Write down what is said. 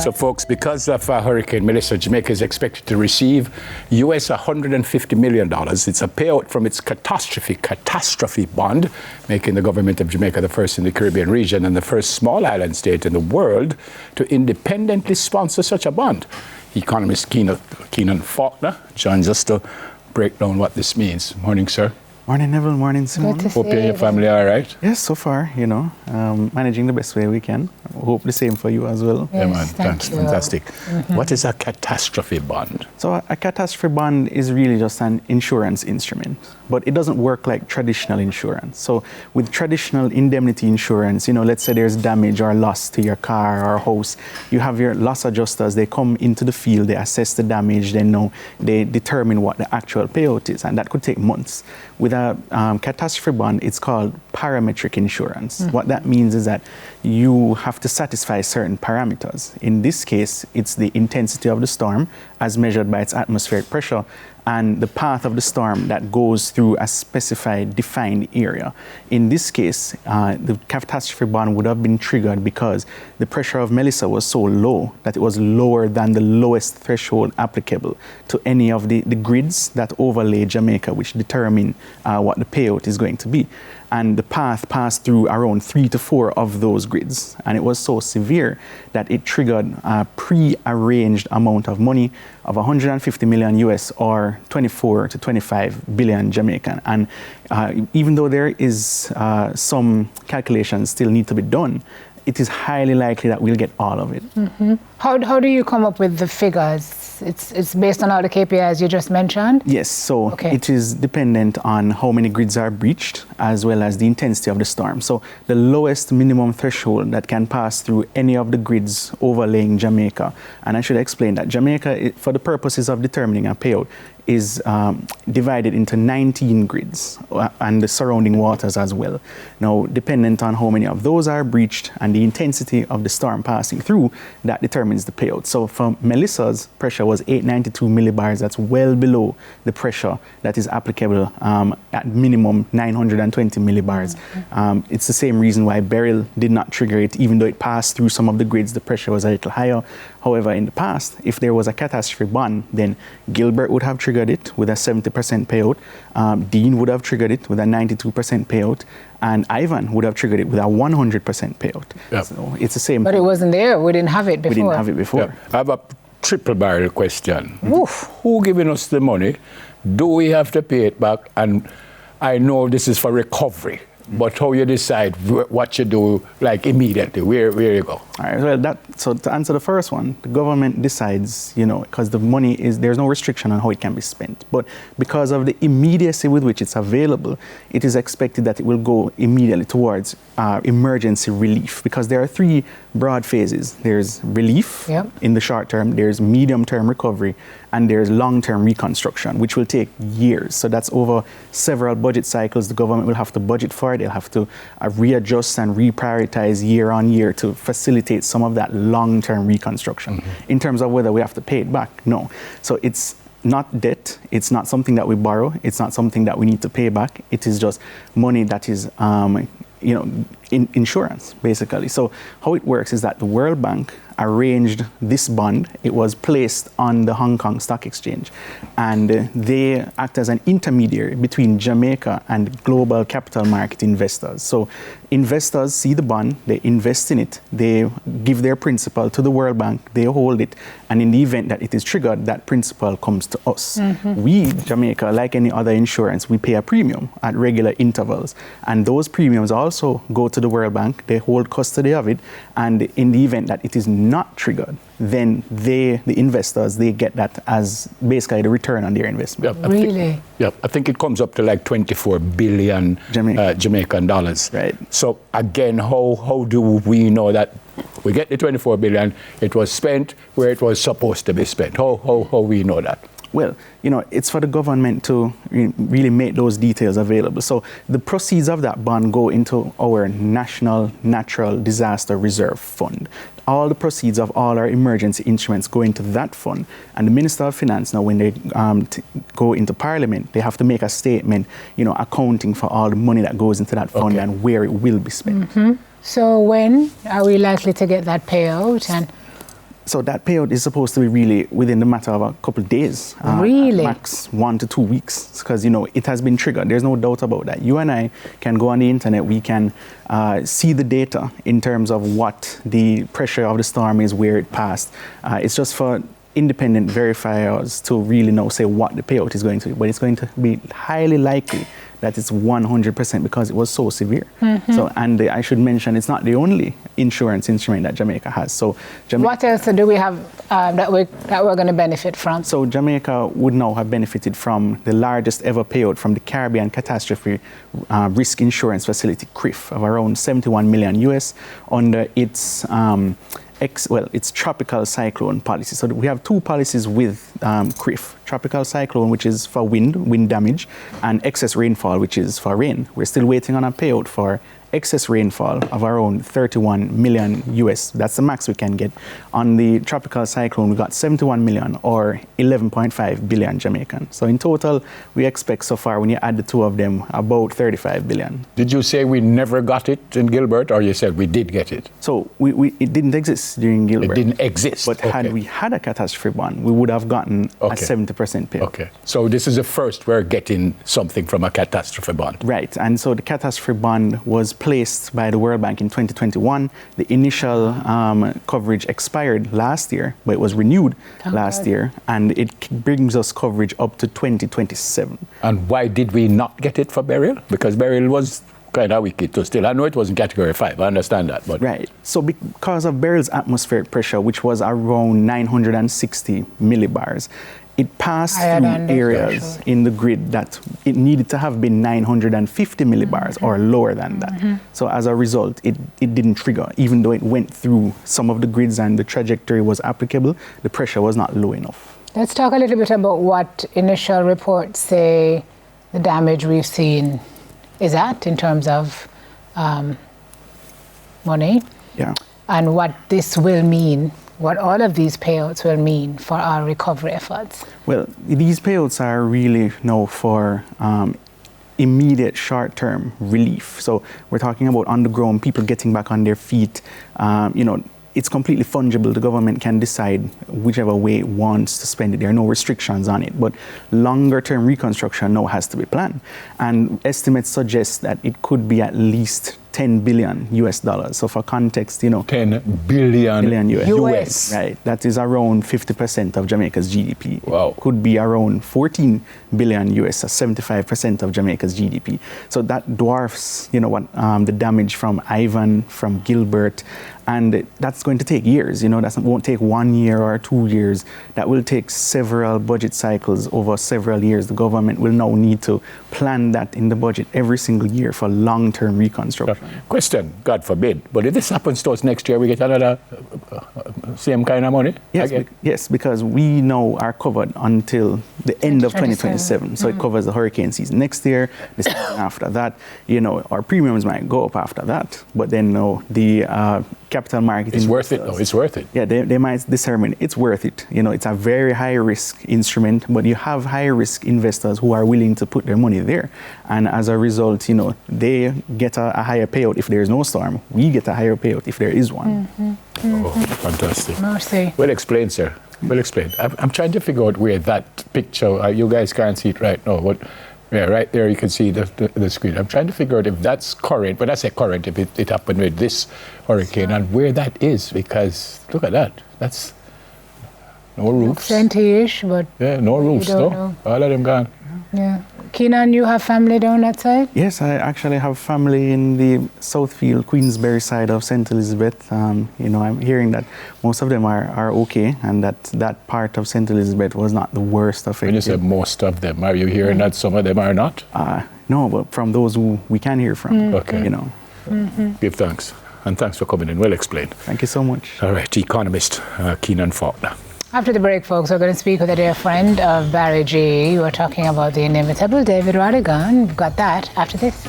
So, folks, because of Hurricane Melissa, Jamaica is expected to receive US $150 million. It's a payout from its catastrophe bond, making the government of Jamaica the first in the Caribbean region and the first small island state in the world to independently sponsor such a bond. Economist Keenan Falconer joins us to break down what this means. Morning, sir. Morning, Neville. Morning, Simon. Hope you and your family are all right. Yes, so far, managing the best way we can. Hope the same for you as well. Yes, yeah, man. Thanks. Fantastic. Mm-hmm. What is a catastrophe bond? So a catastrophe bond is really just an insurance instrument, but it doesn't work like traditional insurance. So with traditional indemnity insurance, let's say there's damage or loss to your car or house, you have your loss adjusters, they come into the field, they assess the damage, they determine what the actual payout is, and that could take months. With a catastrophe bond, it's called parametric insurance. Mm-hmm. What that means is that you have to satisfy certain parameters. In this case, it's the intensity of the storm as measured by its atmospheric pressure and the path of the storm that goes through a specified defined area. In this case, the catastrophe bond would have been triggered because the pressure of Melissa was so low that it was lower than the lowest threshold applicable to any of the grids that overlay Jamaica, which determine what the payout is going to be. And the path passed through around 3 to 4 of those grids. And it was so severe that it triggered a pre-arranged amount of money of 150 million US or 24 to 25 billion Jamaican. And even though there is some calculations still need to be done, it is highly likely that we'll get all of it. Mm-hmm. How do you come up with the figures? It's based on all the KPIs you just mentioned? Yes, so It is dependent on how many grids are breached as well as the intensity of the storm. So the lowest minimum threshold that can pass through any of the grids overlaying Jamaica, and I should explain that Jamaica, for the purposes of determining a payout, is divided into 19 grids and the surrounding waters as well. Now, dependent on how many of those are breached and the intensity of the storm passing through, that determines the payout. So for Melissa's pressure was 892 millibars. That's well below the pressure that is applicable at minimum 920 millibars. Mm-hmm. It's the same reason why Beryl did not trigger it, even though it passed through some of the grids, the pressure was a little higher. However, in the past, if there was a catastrophe bond, then Gilbert would have triggered it with a 70% payout, Dean would have triggered it with a 92% payout, and Ivan would have triggered it with a 100% payout. Yep. So it's the same. But it wasn't there. We didn't have it before. We didn't have it before. Yep. I have a triple barrel question. Mm-hmm. Who giving us the money? Do we have to pay it back? And I know this is for recovery. But how you decide what you do, like immediately, where you go? All right, well, so to answer the first one, the government decides, because the money there's no restriction on how it can be spent. But because of the immediacy with which it's available, it is expected that it will go immediately towards emergency relief, because there are 3 broad phases. There's relief in the short term, there's medium-term recovery, and there's long-term reconstruction, which will take years. So that's over several budget cycles. The government will have to budget for it. They'll have to readjust and reprioritize year on year to facilitate some of that long-term reconstruction. Mm-hmm. In terms of whether we have to pay it back, no. So it's not debt. It's not something that we borrow. It's not something that we need to pay back. It is just money that is insurance, basically. So how it works is that the World Bank arranged this bond. It was placed on the Hong Kong Stock Exchange, and they act as an intermediary between Jamaica and global capital market investors. So investors see the bond, they invest in it, they give their principal to the World Bank, they hold it, and in the event that it is triggered, that principal comes to us. Mm-hmm. We, Jamaica, like any other insurance, we pay a premium at regular intervals, and those premiums also go to the World Bank, they hold custody of it, and in the event that it is not triggered, then the investors, they get that as basically the return on their investment. Yep, really? I think it comes up to like 24 billion Jamaican dollars. Right. So again, how do we know that we get the 24 billion, it was spent where it was supposed to be spent? How we know that? Well, it's for the government to really make those details available. So the proceeds of that bond go into our National Natural Disaster Reserve Fund. All the proceeds of all our emergency instruments go into that fund. And the Minister of Finance, now when they go into Parliament, they have to make a statement, accounting for all the money that goes into that fund and where it will be spent. Mm-hmm. So when are we likely to get that payout? So that payout is supposed to be really within the matter of a couple of days. Really? Max 1 to 2 weeks, because it has been triggered. There's no doubt about that. You and I can go on the internet. We can see the data in terms of what the pressure of the storm is, where it passed. It's just for independent verifiers to really say what the payout is going to be. But it's going to be highly likely that it's 100% because it was so severe. So, and I should mention, it's not the only insurance instrument that Jamaica has. So, what else do we have that we're going to benefit from? So Jamaica would now have benefited from the largest ever payout from the Caribbean Catastrophe Risk Insurance Facility, CRIF, of around 71 million US under its its tropical cyclone policy. So we have two policies with CRIF. Tropical cyclone, which is for wind damage, and excess rainfall, which is for rain. We're still waiting on a payout for excess rainfall of around 31 million US. That's the max we can get. On the tropical cyclone, we got 71 million or 11.5 billion Jamaican. So in total, we expect so far, when you add the two of them, about 35 billion. Did you say we never got it in Gilbert, or you said we did get it? So it didn't exist during Gilbert. It didn't exist. But had we had a catastrophe bond, we would have gotten a 70% payout. Okay. So this is the first we're getting something from a catastrophe bond. Right. And so the catastrophe bond was placed by the World Bank in 2021. The initial coverage expired last year, but it was renewed last year, and it brings us coverage up to 2027. And why did we not get it for burial? Because burial was kind of wicked to still. I know it was in category 5, I understand that. But right. So because of burial's atmospheric pressure, which was around 960 millibars, it passed through areas in the grid that it needed to have been 950 millibars or lower than that. So as a result, it didn't trigger. Even though it went through some of the grids and the trajectory was applicable, the pressure was not low enough. Let's talk a little bit about what initial reports say the damage we've seen is at in terms of money. Yeah. And what this will mean, what all of these payouts will mean for our recovery efforts. Well, these payouts are really now for immediate short-term relief. So we're talking about on the ground, people getting back on their feet. It's completely fungible. The government can decide whichever way it wants to spend it. There are no restrictions on it. But longer-term reconstruction now has to be planned. And estimates suggest that it could be at least 10 billion US dollars. So for context, 10 billion US. Right. That is around 50% of Jamaica's GDP. Wow. It could be around 14 billion US, 75% of Jamaica's GDP. So that dwarfs, what the damage from Ivan, from Gilbert, and that's going to take years. That won't take 1 year or 2 years. That will take several budget cycles over several years. The government will now need to plan that in the budget every single year for long-term reconstruction. Question, God forbid, but if this happens to us next year, we get another same kind of money? Yes, because we now are covered until the end of 2027. So it covers the hurricane season next year, the season after that. Our premiums might go up after that, but then the capital market... It's worth it, though. It's worth it. Yeah, they might determine it's worth it. It's a very high-risk instrument, but you have high-risk investors who are willing to put their money there. And as a result, they get a higher payout if there is no storm. We get a higher payout if there is one. Oh, fantastic. Mercy. Well explained, sir. Well explained. I'm trying to figure out where that picture, you guys can't see it right now, but yeah, right there you can see the screen. I'm trying to figure out if that's current, when I say current, if it happened with this hurricane, and where that is, because look at that. That's no roofs. 20-ish, but yeah, no roofs, no. All of them gone. Yeah. Keenan, you have family down that side? Yes, I actually have family in the Southfield, Queensbury side of St. Elizabeth. I'm hearing that most of them are okay, and that part of St. Elizabeth was not the worst affected. When you say most of them, are you hearing that some of them are not? No, but from those who we can hear from, okay. Give thanks. And thanks for coming in. Well explained. Thank you so much. All right, economist Keenan Falconer. After the break, folks, we're going to speak with a dear friend of Barry G. We're talking about the inimitable David Rodigan. We've got that after this.